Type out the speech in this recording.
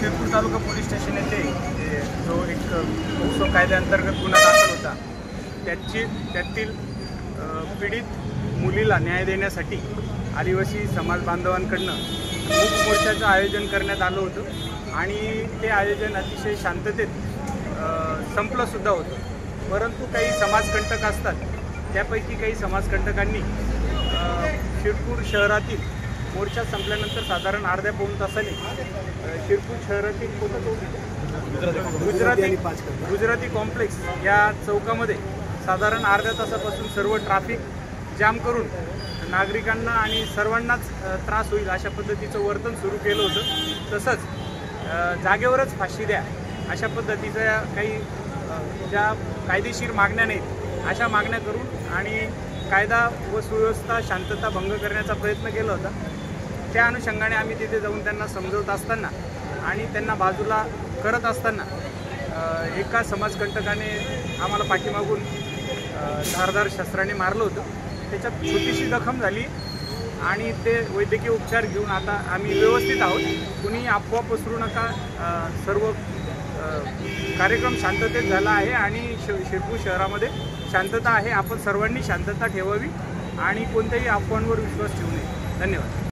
शिरपूर तालुका police station येथे जो एक पोक्सो कायद्याअंतर्गत गुन्हा दाखल होता त्यातील पीडित मुलीला न्याय देण्यासाठी आदिवासी समाज बांधवांकडून मूक मोर्चाचं आयोजन करण्यात आलं होतं आणि ते आयोजन अतिशय शांततेत संपलंसुद्धा होतं। परंतु काही समाजकंटक असतात, त्यापैकी काही समाजकंटकांनी शिरपूर शहरातील मोर्चा संपल्यानंतर साधारण अर्ध्या पाऊण तासाने शिरपूर शहरातील गुजराती कॉम्प्लेक्स या चौकामध्ये साधारण अर्ध्या तासापासून सर्व ट्रॅफिक जाम करून नागरिकांना आणि सर्वांनाच त्रास होईल अशा पद्धतीचं वर्तन सुरू केलं होतं। तसंच जागेवरच फाशी द्या अशा पद्धतीच्या काही ज्या कायदेशीर मागण्या नाहीत अशा मागण्या करून आणि कायदा व सुव्यवस्था शांतता भंग करण्याचा प्रयत्न केला होता। त्या अनुषंगाने आम्ही तिथे जाऊन त्यांना समजवत असताना आणि त्यांना बाजूला करत असताना एका समाजकंटकाने आम्हाला पाठीमागून धारदार शस्त्राने मारलं होतं। त्याच्यात छोटीशी जखम झाली आणि ते वैद्यकीय उपचार घेऊन आता आम्ही व्यवस्थित आहोत। कुणी अफवा पसरू नका, सर्व कार्यक्रम शांततेत झाला आहे आणि शिरपूर शहरामध्ये शांतता आहे। आपण सर्वांनी शांतता ठेवावी आणि कोणत्याही अफवांवर विश्वास ठेवू नये। धन्यवाद।